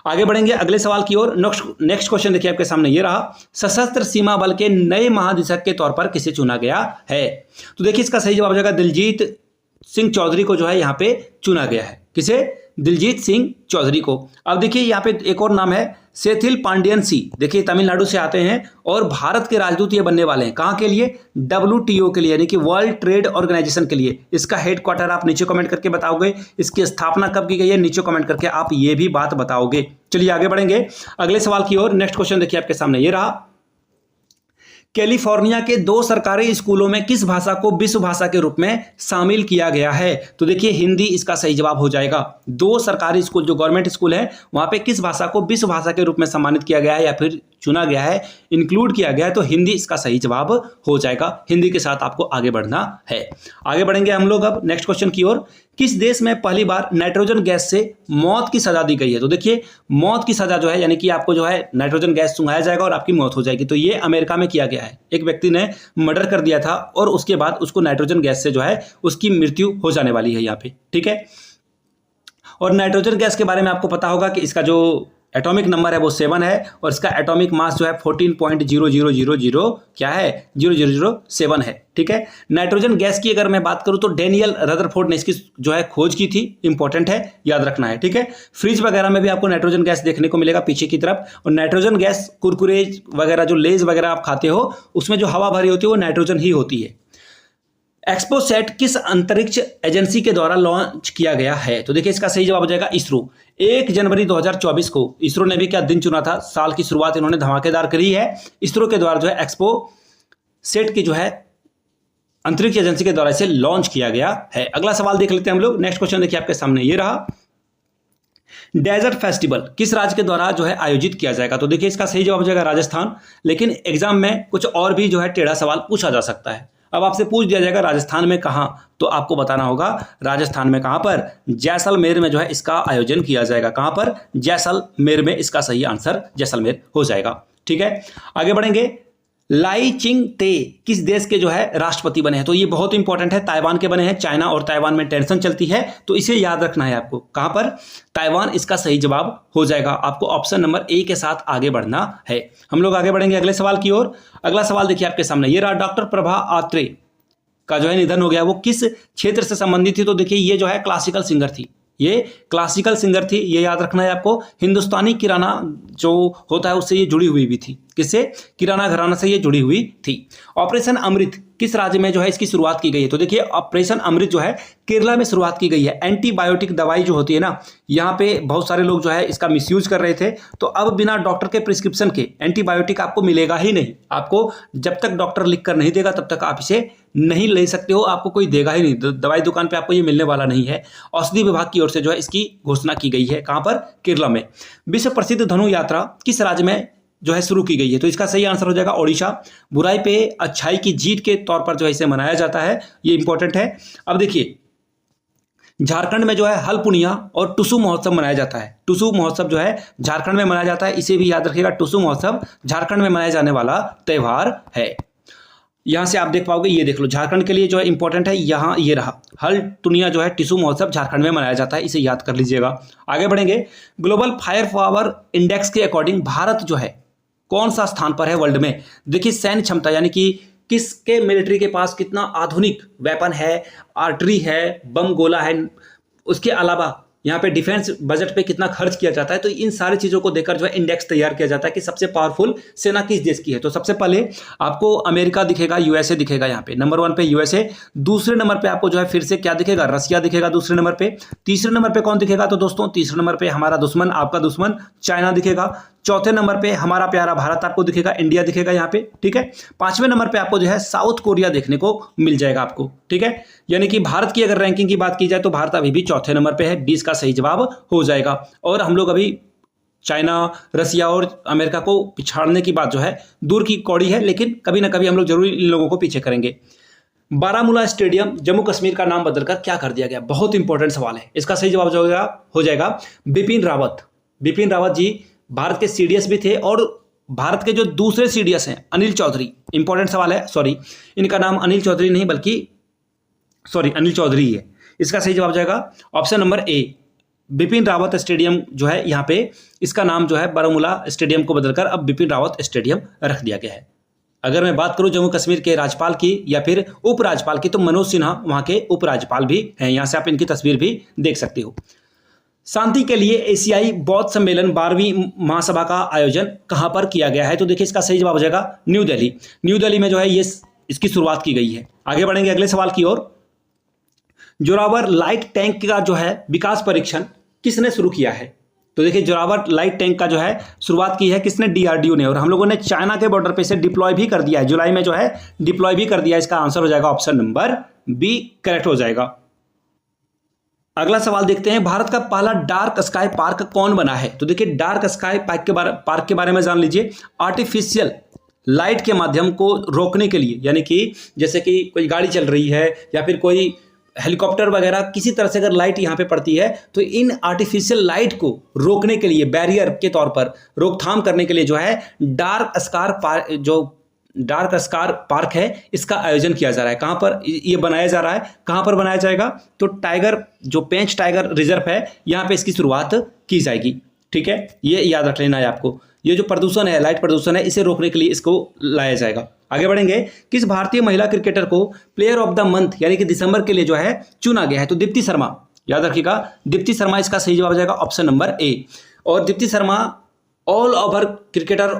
आगे बढ़ेंगे अगले सवाल की ओर। नेक्स्ट क्वेश्चन देखिए आपके सामने ये रहा। सशस्त्र सीमा बल के नए महानिदेशक के तौर पर किसे चुना गया है? तो देखिए इसका सही जवाब हो जाएगा दिलजीत सिंह चौधरी को जो है यहाँ पे चुना गया है। किसे? दिलजीत सिंह चौधरी को। अब देखिए यहाँ पे एक और नाम है सेथिल पांडियन सी, देखिए तमिलनाडु से आते हैं और भारत के राजदूत ये बनने वाले हैं। कहाँ के लिए? WTO के लिए, यानी कि वर्ल्ड ट्रेड ऑर्गेनाइजेशन के लिए। इसका हेडक्वार्टर आप नीचे कमेंट करके बताओगे, इसकी स्थापना कब की गई है नीचे कमेंट करके आप ये भी बात बताओगे। चलिए आगे बढ़ेंगे अगले सवाल की ओर। नेक्स्ट क्वेश्चन देखिए आपके सामने ये रहा, कैलिफोर्निया के 2 सरकारी स्कूलों में किस भाषा को विश्व भाषा के रूप में शामिल किया गया है? तो देखिए हिंदी इसका सही जवाब हो जाएगा। 2 सरकारी स्कूल जो गवर्नमेंट स्कूल है वहां पे किस भाषा को विश्व भाषा के रूप में सम्मानित किया गया है या फिर चुना गया है, इंक्लूड किया गया है, तो हिंदी इसका सही जवाब हो जाएगा। हिंदी के साथ आपको आगे बढ़ना है। आगे बढ़ेंगे हम लोग अब नेक्स्ट क्वेश्चन की ओर। किस देश में पहली बार नाइट्रोजन गैस से मौत की सजा दी गई है? तो देखिए मौत की सजा जो है यानी कि आपको जो है नाइट्रोजन गैस सुंघाया जाएगा और आपकी मौत हो जाएगी, तो ये अमेरिका में किया गया है। एक व्यक्ति ने मर्डर कर दिया था और उसके बाद उसको नाइट्रोजन गैस से जो है उसकी मृत्यु हो जाने वाली है यहाँ पे, ठीक है। और नाइट्रोजन गैस के बारे में आपको पता होगा कि इसका जो एटॉमिक नंबर है वो 7 है और इसका एटॉमिक मास जो है 14.0000 क्या है 0007 है, ठीक है। नाइट्रोजन गैस की अगर मैं बात करूं तो डेनियल रदरफोर्ड ने इसकी जो है खोज की थी, इंपॉर्टेंट है, याद रखना है, ठीक है। फ्रिज वगैरह में भी आपको नाइट्रोजन गैस देखने को मिलेगा पीछे की तरफ, और नाइट्रोजन गैस कुरकुरे वगैरह जो लेज वगैरह आप खाते हो उसमें जो हवा भरी होती है वो नाइट्रोजन ही होती है। एक्सपोसैट किस अंतरिक्ष एजेंसी के द्वारा लॉन्च किया गया है? तो देखिए इसका सही जवाब हो जाएगा इसरो। 1 जनवरी 2024 को इसरो ने भी क्या दिन चुना था, साल की शुरुआत इन्होंने धमाकेदार करी है। इसरो के द्वारा जो है एक्सपोसैट की जो है अंतरिक्ष एजेंसी के द्वारा इसे लॉन्च किया गया है। अगला सवाल देख लेते हैं हम लोग। नेक्स्ट क्वेश्चन देखिए आपके सामने ये रहा, डेजर्ट फेस्टिवल किस राज्य के द्वारा जो है आयोजित किया जाएगा? तो देखिए इसका सही जवाब हो जाएगा राजस्थान, लेकिन एग्जाम में कुछ और भी जो है टेढ़ा सवाल पूछा जा सकता है। अब आपसे पूछ दिया जाएगा राजस्थान में कहाँ, तो आपको बताना होगा राजस्थान में कहाँ पर, जैसलमेर में जो है इसका आयोजन किया जाएगा। कहाँ पर? जैसलमेर में, इसका सही आंसर जैसलमेर हो जाएगा, ठीक है। आगे बढ़ेंगे, लाई चिंग ते किस देश के जो है राष्ट्रपति बने हैं? तो ये बहुत इंपॉर्टेंट है, ताइवान के बने हैं। चाइना और ताइवान में टेंशन चलती है तो इसे याद रखना है आपको। कहां पर? ताइवान इसका सही जवाब हो जाएगा। आपको ऑप्शन नंबर ए के साथ आगे बढ़ना है। हम लोग आगे बढ़ेंगे अगले सवाल की ओर। अगला सवाल देखिए आपके सामने ये रहा, डॉक्टर प्रभा आत्रे का जो है निधन हो गया, वो किस क्षेत्र से संबंधित थी? तो देखिए ये जो है क्लासिकल सिंगर थी, ये क्लासिकल सिंगर थी, ये याद रखना है आपको। हिंदुस्तानी किराना जो होता है उससे ये जुड़ी हुई भी थी। किससे? किराना घराना से ये जुड़ी हुई थी। ऑपरेशन अमृत किस राज्य में जो है इसकी शुरुआत की गई है? तो देखिए ऑपरेशन अमृत जो है केरला में शुरुआत की गई है। एंटीबायोटिक दवाई जो होती है ना, यहाँ पे बहुत सारे लोग जो है इसका मिसयूज कर रहे थे, तो अब बिना डॉक्टर के प्रिस्क्रिप्शन के एंटीबायोटिक आपको मिलेगा ही नहीं। आपको जब तक डॉक्टर लिख कर नहीं देगा तब तक आप इसे नहीं ले सकते हो, आपको कोई देगा ही नहीं, दवाई दुकान पे आपको ये मिलने वाला नहीं है। औषधि विभाग की ओर से जो है इसकी घोषणा की गई है। कहाँ पर? केरला में। विश्व प्रसिद्ध धनु यात्रा किस राज्य में जो है शुरू की गई है? तो इसका सही आंसर हो जाएगा ओडिशा। बुराई पे अच्छाई की जीत के तौर पर जो है इसे मनाया जाता है, ये इंपॉर्टेंट है। अब देखिए झारखंड में जो है हलपुनिया और टुसु महोत्सव मनाया जाता है। टुसु महोत्सव जो है झारखंड में मनाया जाता है, इसे भी याद रखिएगा। टुसु महोत्सव झारखंड में मनाया जाने वाला त्योहार है। यहां से आप देख पाओगे, ये देख लो, झारखंड के लिए जो है इंपॉर्टेंट है, यहाँ ये रहा, हलटुनिया जो है टिशु महोत्सव झारखंड में मनाया जाता है, इसे याद कर लीजिएगा। आगे बढ़ेंगे, ग्लोबल फायर पावर इंडेक्स के अकॉर्डिंग भारत जो है कौन सा स्थान पर है वर्ल्ड में? देखिए सैन्य क्षमता यानी कि किसके मिलिट्री के पास कितना आधुनिक वेपन है, आर्टरी है, बम गोला है, उसके अलावा यहाँ पे डिफेंस बजट पे कितना खर्च किया जाता है, तो इन सारी चीज़ों को देखकर जो है इंडेक्स तैयार किया जाता है कि सबसे पावरफुल सेना किस देश की है। तो सबसे पहले आपको अमेरिका दिखेगा, यूएसए दिखेगा, यहाँ पे नंबर 1 पे यूएसए, दूसरे नंबर पे आपको जो है फिर से क्या दिखेगा? रसिया दिखेगा दूसरे नंबर पे। तीसरे नंबर पे कौन दिखेगा? तो दोस्तों तीसरे नंबर पे हमारा दुश्मन, आपका दुश्मन चाइना दिखेगा। चौथे नंबर पे हमारा प्यारा भारत आपको दिखेगा, इंडिया दिखेगा यहाँ पे, ठीक है। 5वें नंबर पे आपको जो है साउथ कोरिया देखने को मिल जाएगा आपको, ठीक है। यानी कि भारत की अगर रैंकिंग की बात की जाए तो भारत अभी भी चौथे नंबर पे है, 20 का सही जवाब हो जाएगा। और हम लोग अभी चाइना, रसिया और अमेरिका को पिछाड़ने की बात जो है दूर की कौड़ी है, लेकिन कभी ना कभी हम लोग जरूर इन लोगों को पीछे करेंगे। बारामूला स्टेडियम जम्मू कश्मीर का नाम बदलकर क्या कर दिया गया? बहुत इंपॉर्टेंट सवाल है, इसका सही जवाब हो जाएगा बिपिन रावत। बिपिन रावत जी भारत के सीडीएस भी थे और भारत के जो दूसरे सीडीएस हैं अनिल चौधरी, इंपॉर्टेंट सवाल है, सॉरी इनका नाम अनिल चौधरी नहीं बल्कि अनिल चौधरी है। इसका सही जवाब जाएगा ऑप्शन नंबर ए, बिपिन रावत स्टेडियम जो है यहाँ पे इसका नाम जो है बारामूला स्टेडियम को बदलकर अब बिपिन रावत स्टेडियम रख दिया गया है। अगर मैं बात करूं जम्मू कश्मीर के राज्यपाल की या फिर उपराज्यपाल की, तो मनोज सिन्हा वहाँ के उपराज्यपाल भी हैं, यहाँ से आप इनकी तस्वीर भी देख सकते हो। शांति के लिए एशियाई बौद्ध सम्मेलन 12वीं महासभा का आयोजन कहां पर किया गया है? तो देखिए इसका सही जवाब हो जाएगा न्यू दिल्ली। न्यू दिल्ली में जो है ये इसकी शुरुआत की गई है। आगे बढ़ेंगे अगले सवाल की ओर। जोरावर लाइट टैंक का जो है विकास परीक्षण किसने शुरू किया है? तो देखिए जोरावर लाइट टैंक का जो है शुरुआत की है किसने? डीआरडीओ ने। और हम लोगों ने चाइना के बॉर्डर पे से डिप्लॉय भी कर दिया है, जुलाई में जो है डिप्लॉय भी कर दिया। इसका आंसर हो जाएगा ऑप्शन नंबर बी करेक्ट हो जाएगा। अगला सवाल देखते हैं, भारत का पहला डार्क स्काई पार्क कौन बना है? तो देखिए डार्क स्काई पार्क के बारे में जान लीजिए। आर्टिफिशियल लाइट के माध्यम को रोकने के लिए, यानी कि जैसे कि कोई गाड़ी चल रही है या फिर कोई हेलीकॉप्टर वगैरह किसी तरह से अगर लाइट यहाँ पे पड़ती है तो इन आर्टिफिशियल लाइट को रोकने के लिए, बैरियर के तौर पर रोकथाम करने के लिए जो है डार्क स्कार पार्क है इसका आयोजन किया जा रहा है। कहां पर ये बनाया जा रहा है, कहां पर बनाया जाएगा? तो पेंच टाइगर रिजर्व है, यहां पे इसकी शुरुआत की जाएगी। ठीक है, ये याद रख लेना है आपको। ये जो प्रदूषण है, लाइट प्रदूषण है, इसे रोकने के लिए इसको लाया जाएगा। आगे बढ़ेंगे, किस भारतीय महिला क्रिकेटर को प्लेयर ऑफ द मंथ यानी कि दिसंबर के लिए जो है चुना गया है? तो दीप्ति शर्मा, याद रखिएगा दीप्ति शर्मा इसका सही जवाब हो जाएगा ऑप्शन नंबर ए। और Deepti Sharma all over cricketer,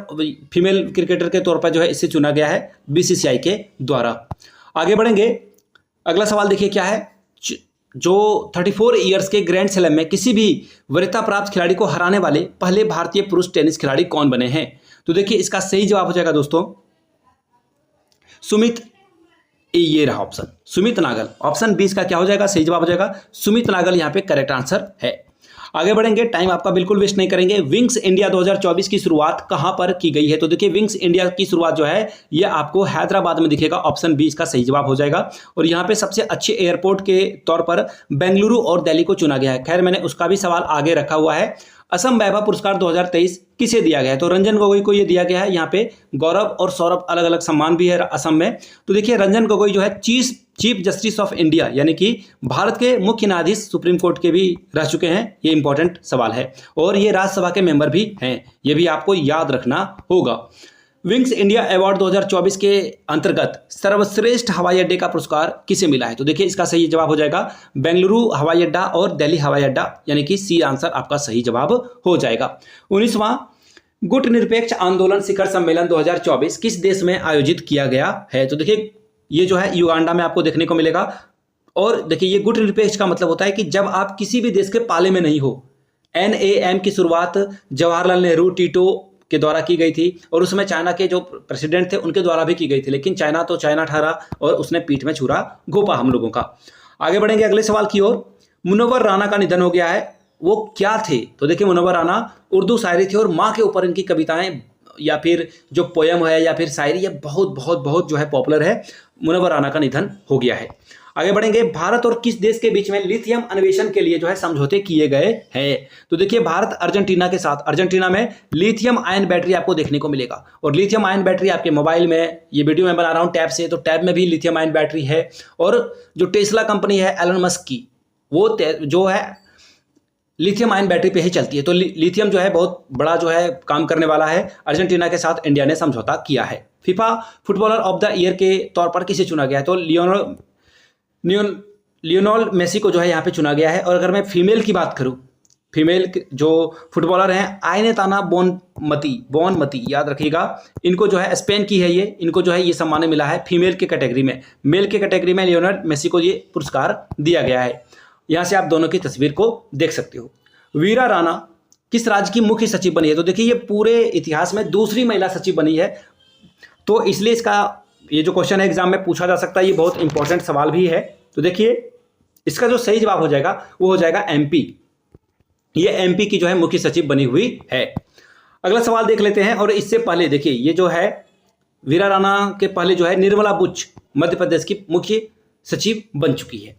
female cricketer के तौर पर जो है इसे चुना गया है बीसीसीआई के द्वारा। आगे बढ़ेंगे, अगला सवाल देखिए क्या है। जो 34 ईयर्स के ग्रैंड स्लैम में किसी भी वरीयता प्राप्त खिलाड़ी को हराने वाले पहले भारतीय पुरुष टेनिस खिलाड़ी कौन बने हैं? तो देखिए इसका सही जवाब हो जाएगा दोस्तों सुमित, ये रहा ऑप्शन सुमित नागल। ऑप्शन 20 का क्या हो जाएगा? सही जवाब हो जाएगा सुमित नागल, यहाँ पे करेक्ट आंसर है। आगे बढ़ेंगे, टाइम आपका बिल्कुल वेस्ट नहीं करेंगे। विंग्स इंडिया 2024 की शुरुआत कहां पर की गई है? तो देखिए विंग्स इंडिया की शुरुआत जो है ये आपको हैदराबाद में दिखेगा। ऑप्शन 20 का सही जवाब हो जाएगा। और यहां पे सबसे अच्छे एयरपोर्ट के तौर पर बेंगलुरु और दिल्ली को चुना गया है। खैर मैंने उसका भी सवाल आगे रखा हुआ है। असम वैभव पुरस्कार 2023 किसे दिया गया है? तो रंजन गोगोई को ये दिया गया है। यहाँ पे गौरव और सौरभ अलग अलग सम्मान भी है असम में। तो देखिए रंजन गोगोई जो है चीफ जस्टिस ऑफ इंडिया यानी कि भारत के मुख्य न्यायाधीश सुप्रीम कोर्ट के भी रह चुके हैं। ये इंपॉर्टेंट सवाल है। और ये राज्यसभा के मेंबर भी हैं, ये भी आपको याद रखना होगा। विंग्स इंडिया अवार्ड 2024 के अंतर्गत सर्वश्रेष्ठ हवाई अड्डे का पुरस्कार किसे मिला है? तो देखिए इसका सही जवाब हो जाएगा बेंगलुरु हवाई अड्डा और दिल्ली हवाई अड्डा, यानी कि सी आंसर आपका सही जवाब हो जाएगा। 19वां गुटनिरपेक्ष आंदोलन शिखर सम्मेलन 2024 किस देश में आयोजित किया गया है? तो देखिए ये जो है युगांडा में आपको देखने को मिलेगा। और देखिए ये गुटनिरपेक्ष का मतलब होता है कि जब आप किसी भी देश के पाले में नहीं हो। NAM की शुरुआत जवाहरलाल नेहरू, टीटो के द्वारा की गई थी और उसमें चाइना के जो प्रेसिडेंट थे उनके द्वारा भी की गई थी, लेकिन चाइना तो चाइना ठहरा और उसने पीठ में छुरा घोंपा हम लोगों का। आगे बढ़ेंगे अगले सवाल की ओर। मुनव्वर राना का निधन हो गया है, वो क्या थे? तो देखिए मुनव्वर राना उर्दू शायरी थे और माँ के ऊपर इनकी कविताएं या फिर जो पोयम है या फिर शायरी, ये बहुत बहुत बहुत जो है पॉपुलर है। मुनव्वर राना का निधन हो गया है। आगे बढ़ेंगे, भारत और किस देश के बीच में लिथियम अन्वेषण के लिए जो है समझौते किए गए हैं? तो देखिए भारत अर्जेंटीना के साथ, अर्जेंटीना में लिथियम आयन बैटरी आपको देखने को मिलेगा। और लिथियम आयन बैटरी आपके मोबाइल में, ये वीडियो मैं बना रहा हूँ टैब से, तो टैब में भी लिथियम आयन बैटरी है। और जो टेस्ला कंपनी है एलन मस्क की, वो जो है लिथियम आयन बैटरी पे ही चलती है। तो लिथियम जो है बहुत बड़ा जो है काम करने वाला है। अर्जेंटीना के साथ इंडिया ने समझौता किया है। FIFA footballer of the year के तौर पर किसे चुना गया है? तो लियोनेल मेसी को जो है यहाँ पे चुना गया है। और अगर मैं फीमेल की बात करूँ, फीमेल जो फुटबॉलर हैं आइनेताना बोनमती, याद रखिएगा, इनको जो है स्पेन की है ये, इनको जो है ये सम्मान मिला है फीमेल के कैटेगरी में। मेल के कैटेगरी में लियोनेल मेसी को ये पुरस्कार दिया गया है। यहाँ से आप दोनों की तस्वीर को देख सकते हो। वीरा राणा किस राज्य की मुख्य सचिव बनी है? तो देखिए ये पूरे इतिहास में दूसरी महिला सचिव बनी है। तो इसलिए इसका ये जो क्वेश्चन है एग्जाम में पूछा जा सकता है, ये बहुत इंपॉर्टेंट सवाल भी है। तो देखिए इसका जो सही जवाब हो जाएगा वो हो जाएगा MP। ये MP की जो है मुख्य सचिव बनी हुई है। अगला सवाल देख लेते हैं। और इससे पहले देखिए ये जो है वीरा राणा के पहले जो है निर्मला बुच मध्य प्रदेश की मुख्य सचिव बन चुकी है,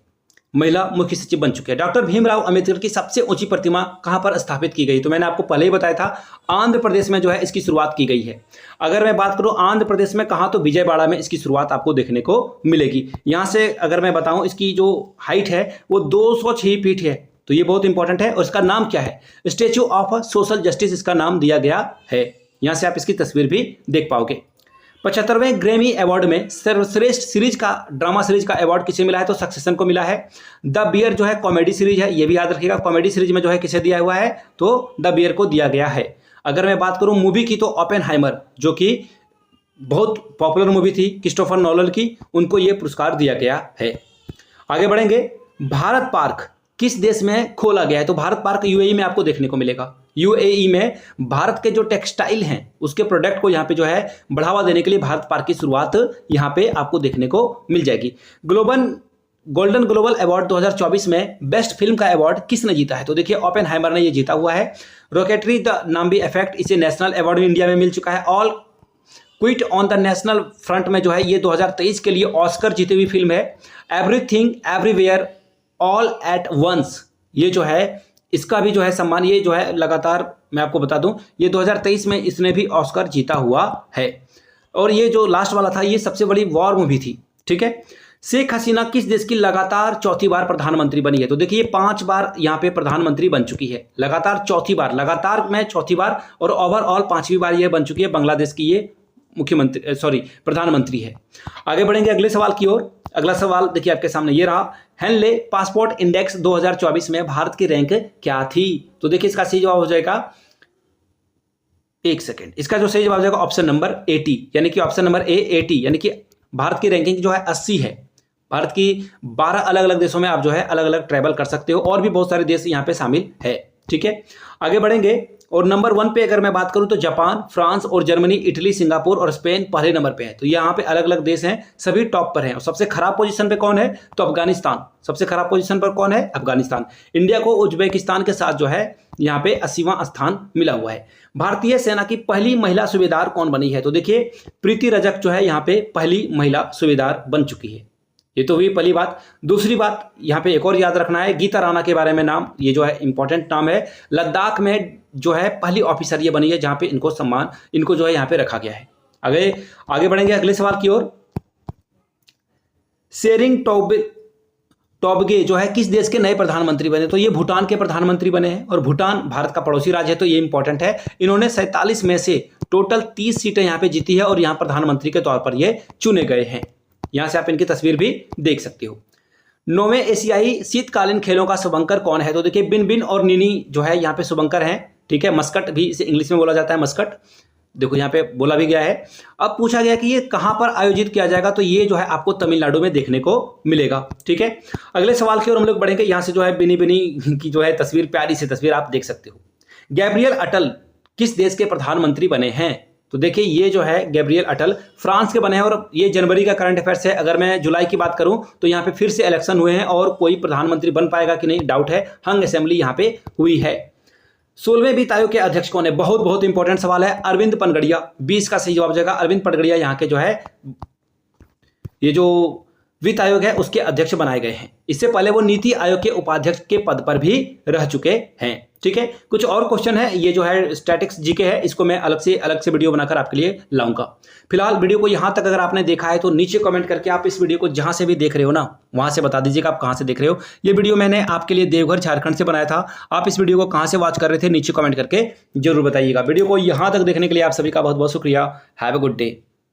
महिला मुख्य सचिव बन चुके हैं। डॉक्टर भीमराव अंबेडकर की सबसे ऊंची प्रतिमा कहां पर स्थापित की गई? तो मैंने आपको पहले ही बताया था आंध्र प्रदेश में जो है इसकी शुरुआत की गई है। अगर मैं बात करूं आंध्र प्रदेश में कहां, तो विजयवाड़ा में इसकी शुरुआत आपको देखने को मिलेगी। यहां से अगर मैं बताऊं इसकी जो हाइट है वो 206 फीट है। तो ये बहुत इंपॉर्टेंट है। और इसका नाम क्या है? स्टैच्यू ऑफ सोशल जस्टिस इसका नाम दिया गया है। यहां से आप इसकी तस्वीर भी देख पाओगे। 75वें ग्रैमी अवार्ड में सर्वश्रेष्ठ सीरीज का, ड्रामा सीरीज का अवार्ड किसे मिला है? तो सक्सेशन को मिला है। द बियर जो है कॉमेडी सीरीज है, ये भी याद रखिएगा, कॉमेडी सीरीज में जो है किसे दिया हुआ है? तो द बियर को दिया गया है। अगर मैं बात करूं मूवी की, तो ओपेनहाइमर जो कि बहुत पॉपुलर मूवी थी क्रिस्टोफर नोलन की, उनको ये पुरस्कार दिया गया है। आगे बढ़ेंगे। भारत पार्क किस देश में खोला गया है? तो भारत पार्क यूएई में आपको देखने को मिलेगा। यूएई में भारत के जो टेक्सटाइल हैं उसके प्रोडक्ट को यहाँ पे जो है बढ़ावा देने के लिए भारत पार्क की शुरुआत यहाँ पे आपको देखने को मिल जाएगी। गोल्डन ग्लोबल अवार्ड 2024 में बेस्ट फिल्म का अवार्ड किसने जीता है? तो देखिए ओपेनहाइमर ने ये जीता हुआ है। रॉकेटरी द नाम्बी इफेक्ट, इसे नेशनल अवार्ड इंडिया में मिल चुका है। All quit on the national front में जो है ये 2023 के लिए ऑस्कर जीती हुई फिल्म है। Everything everywhere all at once, ये जो है इसका भी जो है सम्मान, ये जो है लगातार मैं आपको बता दूं, ये 2023 में इसने भी ऑस्कर जीता हुआ है। और ये जो लास्ट वाला था ये सबसे बड़ी वॉर मूवी थी, ठीक है। शेख हसीना किस देश की लगातार चौथी बार प्रधानमंत्री बनी है? तो देखिए 5 बार यहाँ पे प्रधानमंत्री बन चुकी है, लगातार चौथी बार, लगातार में चौथी बार, और ओवरऑल 5वीं बार ये बन चुकी है। बांग्लादेश की ये प्रधानमंत्री है। आगे बढ़ेंगे अगले सवाल की ओर। अगला सवाल देखिए आपके सामने ये रहा। हेनले पासपोर्ट इंडेक्स 2024 में भारत की रैंक क्या थी? तो देखिए इसका सही जवाब हो जाएगा, एक सेकेंड, इसका जो सही जवाब हो जाएगा ऑप्शन नंबर 80, यानी कि ऑप्शन नंबर ए 80, यानी कि भारत की रैंकिंग जो है 80 है। भारत की 12 अलग अलग देशों में आप जो है अलग अलग ट्रैवल कर सकते हो, और भी बहुत सारे देश यहाँ पे शामिल है, ठीक है। आगे बढ़ेंगे। और नंबर 1 पे अगर मैं बात करूं तो जापान, फ्रांस और जर्मनी, इटली, सिंगापुर और स्पेन पहले नंबर पे है। तो यहाँ पे अलग अलग देश हैं, सभी टॉप पर हैं। और सबसे खराब पोजीशन पे कौन है? तो अफगानिस्तान। सबसे खराब पोजीशन पर कौन है? अफगानिस्तान। इंडिया को उज्बेकिस्तान के साथ जो है यहाँ पे 80वां स्थान मिला हुआ है। भारतीय सेना की पहली महिला सूबेदार कौन बनी है? तो देखिए प्रीति रजक जो है यहाँ पे पहली महिला सूबेदार बन चुकी है। ये तो हुई पहली बात। दूसरी बात यहाँ पे एक और याद रखना है, गीता राणा के बारे में नाम, ये जो है इंपॉर्टेंट नाम है। लद्दाख में जो है पहली ऑफिसर ये बनी है जहां पे इनको सम्मान, इनको जो है यहाँ पे रखा गया है। आगे बढ़ेंगे अगले सवाल की ओर। शेरिंग टोब्गे जो है किस देश के नए प्रधानमंत्री बने? तो ये भूटान के प्रधानमंत्री बने हैं, और भूटान भारत का पड़ोसी राज्य है, तो ये इंपॉर्टेंट है। इन्होंने 47 में से टोटल 30 सीटें यहाँ पे जीती है, और यहाँ प्रधानमंत्री के तौर पर ये चुने गए हैं। यहां से आप इनकी तस्वीर भी देख सकते हो। 9वें एशियाई शीतकालीन खेलों का शुभंकर कौन है? तो देखिए बिन बिन और निनी जो है यहाँ पे शुभंकर हैं, ठीक है। मस्कट भी इसे इंग्लिश में बोला जाता है, मस्कट, देखो यहाँ पे बोला भी गया है। अब पूछा गया कि ये कहां पर आयोजित किया जाएगा? तो ये जो है आपको तमिलनाडु में देखने को मिलेगा, ठीक है। अगले सवाल की ओर हम लोग बढ़ेंगे। यहां से जो है बिनी बिनी की जो है तस्वीर, प्यारी सी तस्वीर आप देख सकते हो। गैब्रियल अटल किस देश के प्रधानमंत्री बने हैं? तो देखिए ये जो है गैब्रियल अटल फ्रांस के बने हैं, और ये जनवरी का करंट अफेयर्स है। अगर मैं जुलाई की बात करूं तो यहाँ पे फिर से इलेक्शन हुए हैं, और कोई प्रधानमंत्री बन पाएगा कि नहीं डाउट है। हंग असेंबली यहाँ पे हुई है। 16वें वित्त आयोग के अध्यक्ष कौन है? बहुत बहुत इंपॉर्टेंट सवाल है। अरविंद पनगड़िया, 20 का सही जवाब हो जाएगा। अरविंद पनगड़िया यहाँ के जो है ये जो वित्त आयोग है उसके अध्यक्ष बनाए गए हैं। इससे पहले वो नीति आयोग के उपाध्यक्ष के पद पर भी रह चुके हैं, ठीक है। कुछ और क्वेश्चन है, ये जो है स्टैटिक्स जीके है, इसको मैं अलग से वीडियो बनाकर आपके लिए लाऊंगा। फिलहाल वीडियो को यहां तक अगर आपने देखा है तो नीचे कमेंट करके आप इस वीडियो को जहां से भी देख रहे हो ना, वहां से बता दीजिएगा आप कहां से देख रहे हो। ये वीडियो मैंने आपके लिए देवघर झारखंड से बनाया था। आप इस वीडियो को कहां से वॉच कर रहे थे नीचे कमेंट करके जरूर बताइएगा। वीडियो को यहां तक देखने के लिए आप सभी का बहुत बहुत शुक्रिया। Have a good day.